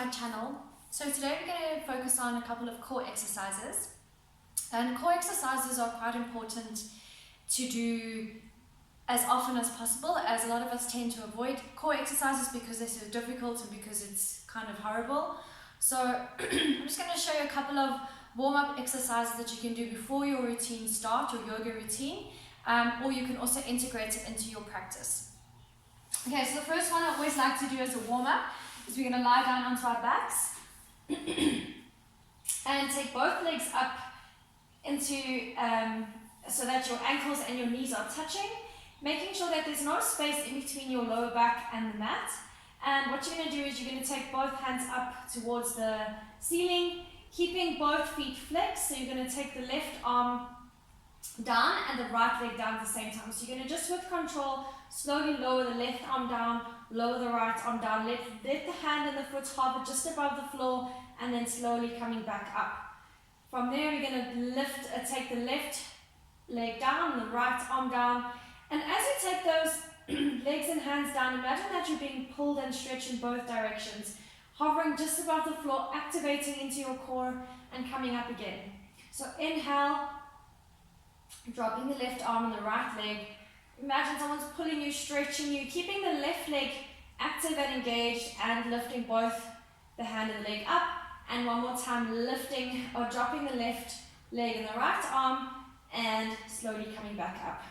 my channel. So today we're going to focus on a couple of core exercises. And core exercises are quite important to do as often as possible, as a lot of us tend to avoid core exercises because they're so difficult and because it's kind of horrible. So I'm just going to show you a couple of warm-up exercises that you can do before your routine starts, your yoga routine, or you can also integrate it into your practice. Okay, so the first one I always like to do as a warm-up is we're going to lie down onto our backs and take both legs up into so that your ankles and your knees are touching, making sure that there's no space in between your lower back and the mat. And what you're going to do is you're going to take both hands up towards the ceiling, keeping both feet flexed. So you're going to take the left arm down and the right leg down at the same time. So you're going to just with control slowly lower the left arm down, lower the right arm down, let the hand and the foot hover just above the floor, and then slowly coming back up. From there we're going to lift, take the left leg down and the right arm down, and as you take those legs and hands down, imagine that you're being pulled and stretched in both directions, hovering just above the floor, activating into your core and coming up again. So inhale, dropping the left arm and the right leg. Imagine someone's pulling you, stretching you, keeping the left leg active and engaged, and lifting both the hand and the leg up. And one more time, lifting or dropping the left leg and the right arm and slowly coming back up.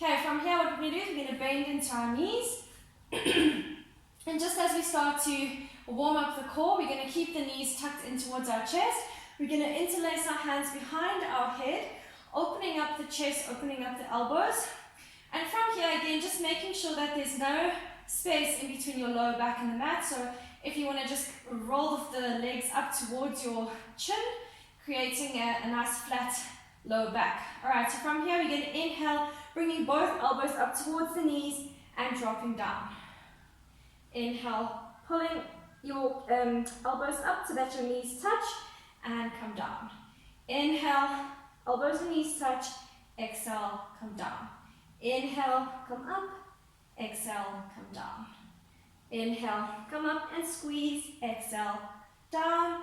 Okay, from here what we're going to do is we're going to bend into our knees. And just as we start to warm up the core, we're going to keep the knees tucked in towards our chest. We're going to interlace our hands behind our head, opening up the chest, opening up the elbows. And from here again, just making sure that there's no space in between your lower back and the mat. So if you want to just roll the legs up towards your chin, creating a nice flat lower back. Alright, so from here we're going to inhale, bringing both elbows up towards the knees and dropping down. Inhale, pulling your elbows up so that your knees touch and come down. Inhale, elbows and knees touch, exhale, come down. Inhale, come up, exhale, come down. Inhale, come up and squeeze, exhale, down.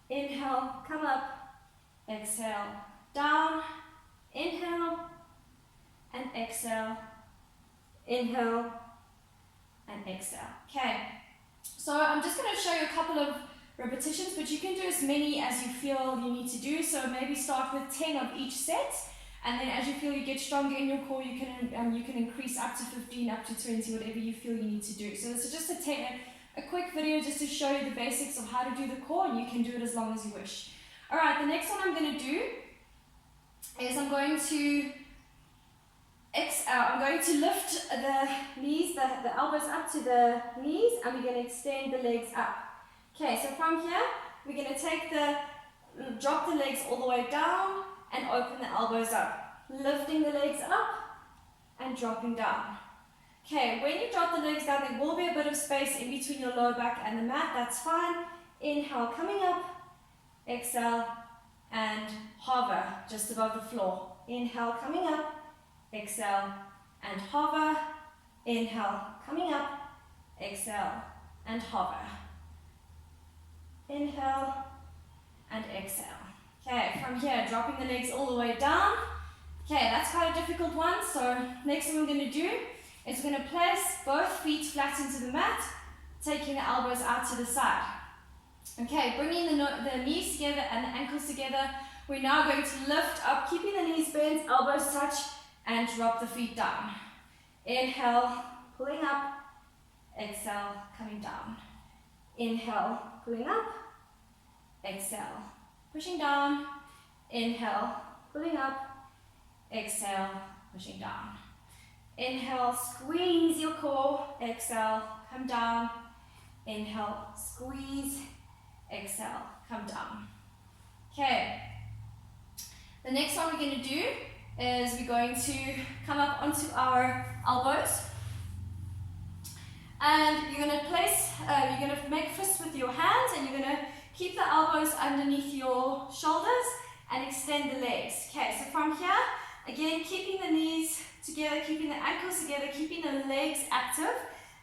Inhale, come up, exhale, down. Inhale and exhale, inhale and exhale. Okay, so I'm just going to show you a couple of repetitions, but you can do as many as you feel you need to do. So maybe start with 10 of each set, and then as you feel you get stronger in your core, you can increase up to 15, up to 20, whatever you feel you need to do. So this is just a quick video just to show you the basics of how to do the core, and you can do it as long as you wish. Alright, the next one I'm going to do is I'm going to lift the knees, the elbows up to the knees, and we're going to extend the legs up. Okay, so from here, we're going to drop the legs all the way down and open the elbows up. Lifting the legs up and dropping down. Okay, when you drop the legs down, there will be a bit of space in between your lower back and the mat, that's fine. Inhale, coming up, exhale, and hover just above the floor. Inhale, coming up, exhale, and hover. Inhale, coming up, exhale, and hover. Inhale and exhale. Okay, from here, dropping the legs all the way down. Okay, that's quite a difficult one. So next thing we're going to do is we're going to place both feet flat into the mat, taking the elbows out to the side. Okay, bringing the knees together and the ankles together. We're now going to lift up, keeping the knees bent, elbows touch, and drop the feet down. Inhale, pulling up. Exhale, coming down. Inhale, pulling up. Exhale, pushing down. Inhale, pulling up. Exhale, pushing down. Inhale, squeeze your core. Exhale, come down. Inhale, squeeze. Exhale, come down. Okay. The next one we're going to do is we're going to come up onto our elbows. And you're going to make fists with your hands, and you're going to keep the elbows underneath your shoulders and extend the legs. Okay, so from here, again, keeping the knees together, keeping the ankles together, keeping the legs active,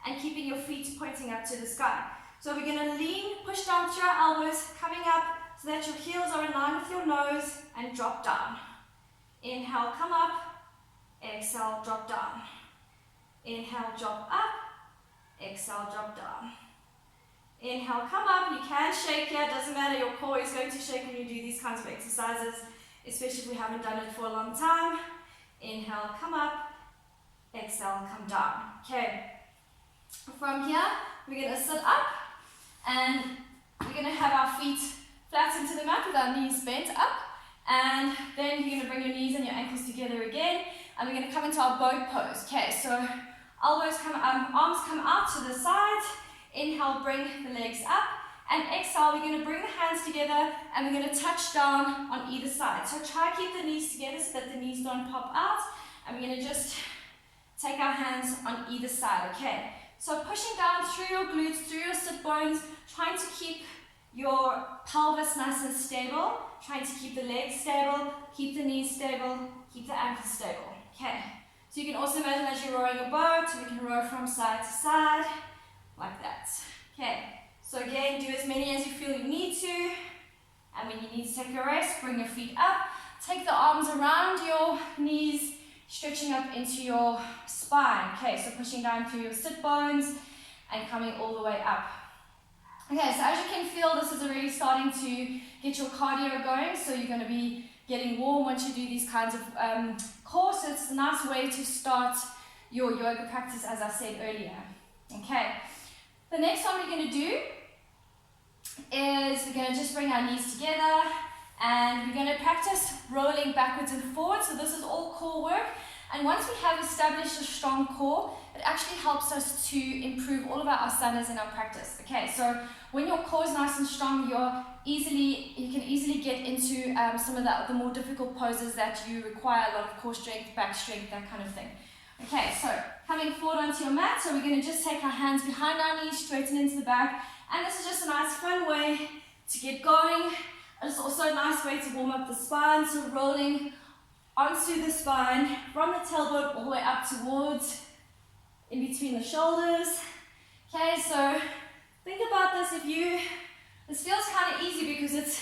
and keeping your feet pointing up to the sky. So we're going to lean, push down through our elbows, coming up so that your heels are in line with your nose, and drop down. Inhale, come up. Exhale, drop down. Inhale, drop up. Exhale, drop down. Inhale, come up. You can shake here. It doesn't matter. Your core is going to shake when you do these kinds of exercises, especially if we haven't done it for a long time. Inhale, come up. Exhale, come down. Okay. From here, we're going to sit up, and we're going to have our feet flat into the mat with our knees bent up, and then you're going to bring your knees and your ankles together again, and we're going to come into our boat pose. Okay, so elbows come, arms come out to the sides. Inhale, bring the legs up, and exhale, we're going to bring the hands together, and we're going to touch down on either side. So try to keep the knees together so that the knees don't pop out, and we're going to just take our hands on either side. Okay. So pushing down through your glutes, through your sit bones, trying to keep your pelvis nice and stable, trying to keep the legs stable, keep the knees stable, keep the ankles stable. Okay. So you can also imagine as you're rowing a boat, we can row from side to side, like that. Okay. So again, do as many as you feel you need to, and when you need to take a rest, bring your feet up, take the arms around your knees, stretching up into your spine. Okay, so pushing down through your sit bones and coming all the way up. Okay, so as you can feel, this is already starting to get your cardio going, so you're going to be getting warm once you do these kinds of core. So it's a nice way to start your yoga practice, as I said earlier. Okay, the next one we're going to do is we're going to just bring our knees together, and we're going to practice rolling backwards and forwards. So this is all core work. And once we have established a strong core, it actually helps us to improve all of our asanas in our practice. Okay, so when your core is nice and strong, you can easily get into some of the more difficult poses that you require a lot of core strength, back strength, that kind of thing. Okay, so coming forward onto your mat, so we're going to just take our hands behind our knees, straighten into the back, and this is just a nice fun way to get going. It's also a nice way to warm up the spine, so rolling onto the spine from the tailbone all the way up towards in between the shoulders. Okay, so think about this. This feels kind of easy because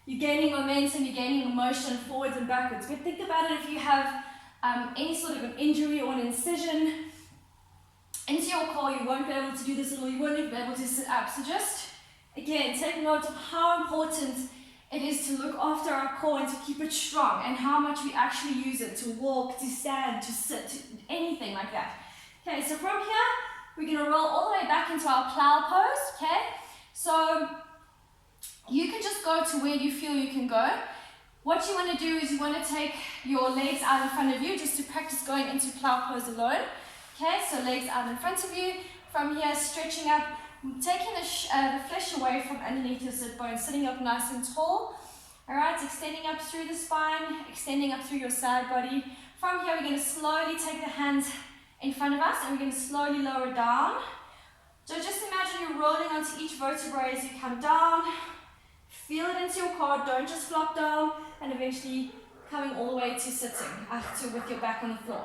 you're gaining momentum, you're gaining motion forwards and backwards. But think about it if you have any sort of an injury or an incision into your core, you won't be able to do this at all. You won't even be able to sit up. So just, again, take note of how important it is to look after our core and to keep it strong, and how much we actually use it to walk, to stand, to sit, to anything like that. Okay, so from here, we're going to roll all the way back into our plow pose, okay? So you can just go to where you feel you can go. What you want to do is you want to take your legs out in front of you just to practice going into plow pose alone. Okay, so legs out in front of you. From here, stretching up, taking the flesh away from underneath your sit bones, sitting up nice and tall. Alright, extending up through the spine, extending up through your side body. From here, we're going to slowly take the hands in front of us, and we're going to slowly lower down. So just imagine you're rolling onto each vertebrae as you come down. Feel it into your core, don't just flop down, and eventually coming all the way to sitting, with your back on the floor.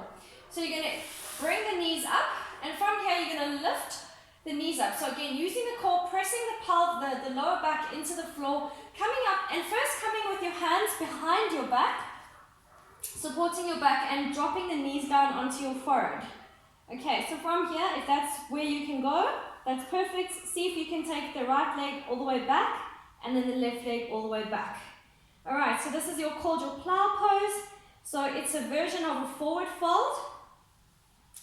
So you're going to bring the knees up, and from here you're going to lift the knees up. So again, using the core, pressing the lower back into the floor, coming up, and first coming with your hands behind your back, supporting your back, and dropping the knees down onto your forehead. Okay, so from here, if that's where you can go, that's perfect. See if you can take the right leg all the way back, and then the left leg all the way back. Alright, so this is called your plow pose. So it's a version of a forward fold.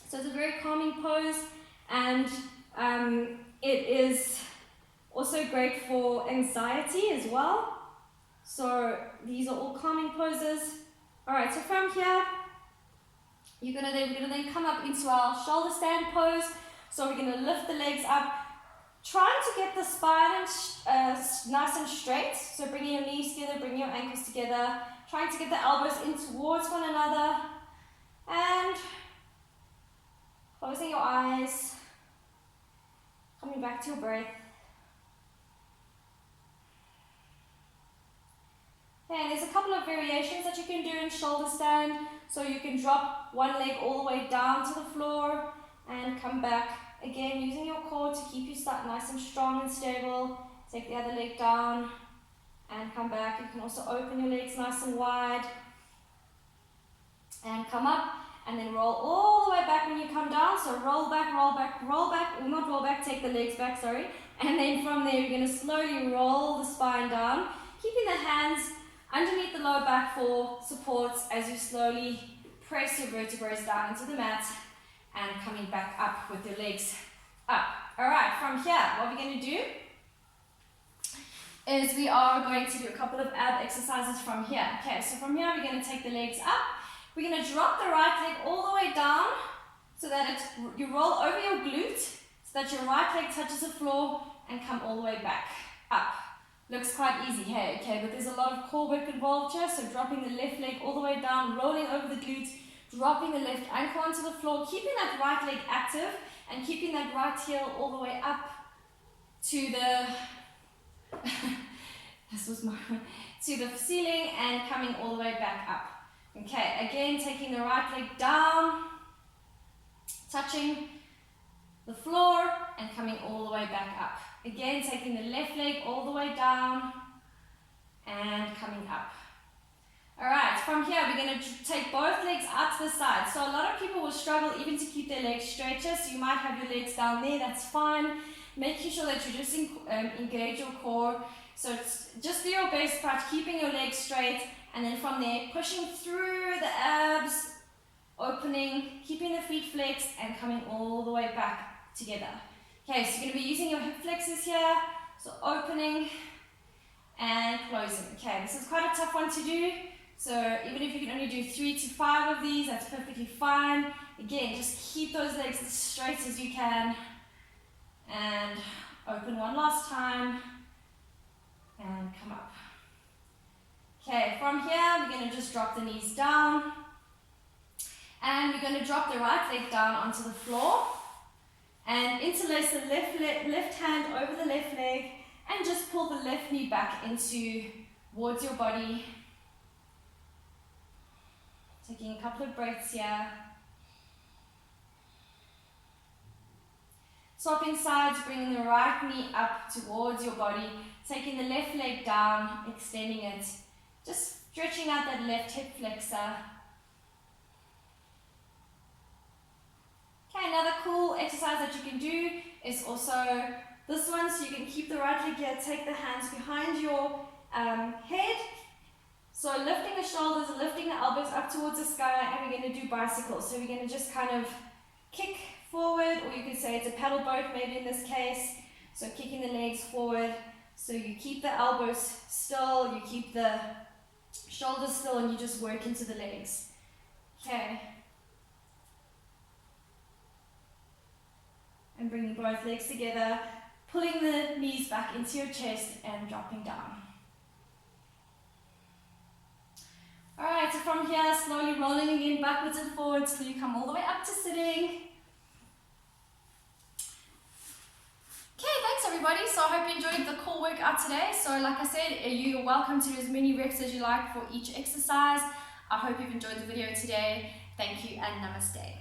So it's a very calming pose, and it is also great for anxiety as well. So these are all calming poses. Alright, so from here, we're gonna then come up into our shoulder stand pose. So we're gonna lift the legs up, trying to get the spine nice and straight. So bringing your knees together, bringing your ankles together, trying to get the elbows in towards one another, and closing your eyes, coming back to your breath. Okay, there's a couple of variations that you can do in shoulder stand. So you can drop one leg all the way down to the floor and come back Again, using your core to keep you nice and strong and stable. Take the other leg down and come back. You can also open your legs nice and wide. And come up and then roll all the way back when you come down. So roll back, roll back, roll back. Or not roll back, take the legs back, sorry. And then from there, you're going to slowly roll the spine down, keeping the hands underneath the lower back for support as you slowly press your vertebrae down into the mat and coming back up with your legs up. All right, from here, what we're going to do is we are going to do a couple of ab exercises from here. Okay, so from here, we're going to take the legs up. We're going to drop the right leg all the way down so that you roll over your glute so that your right leg touches the floor and come all the way back up. Looks quite easy, hey? Okay, but there's a lot of core work involved here, so dropping the left leg all the way down, rolling over the glute, dropping the left ankle onto the floor, keeping that right leg active and keeping that right heel all the way up to the to the ceiling and coming all the way back up. Okay, again, taking the right leg down, touching the floor and coming all the way back up. Again, taking the left leg all the way down and coming up. All right, from here, we're going to take both legs out to the side. So a lot of people will struggle even to keep their legs straighter, so you might have your legs down there, that's fine. Making sure that you just engage your core. So it's just do your best part, keeping your legs straight, and then from there, pushing through the abs, opening, keeping the feet flexed, and coming all the way back together. Okay, so you're going to be using your hip flexors here, so opening and closing. Okay, this is quite a tough one to do, so even if you can only do 3 to 5 of these, that's perfectly fine. Again, just keep those legs as straight as you can, and open one last time, and come up. Okay, from here, we're going to just drop the knees down, and we're going to drop the right leg down onto the floor, and interlace the left hand over the left leg, and just pull the left knee back towards your body. Taking a couple of breaths here. Swapping sides, bringing the right knee up towards your body, taking the left leg down, extending it, just stretching out that left hip flexor. Okay, another cool exercise that you can do is also this one, so you can keep the right leg here, take the hands behind your head. So lifting the shoulders, lifting the elbows up towards the sky, and we're going to do bicycles. So we're going to just kind of kick forward, or you could say it's a paddle boat maybe in this case. So kicking the legs forward, so you keep the elbows still, you keep the shoulders still, and you just work into the legs. Okay. And bringing both legs together, pulling the knees back into your chest and dropping down. Alright, so from here, slowly rolling again backwards and forwards till you come all the way up to sitting. Okay, thanks everybody. So I hope you enjoyed the core workout today. So like I said, you're welcome to do as many reps as you like for each exercise. I hope you've enjoyed the video today. Thank you and namaste.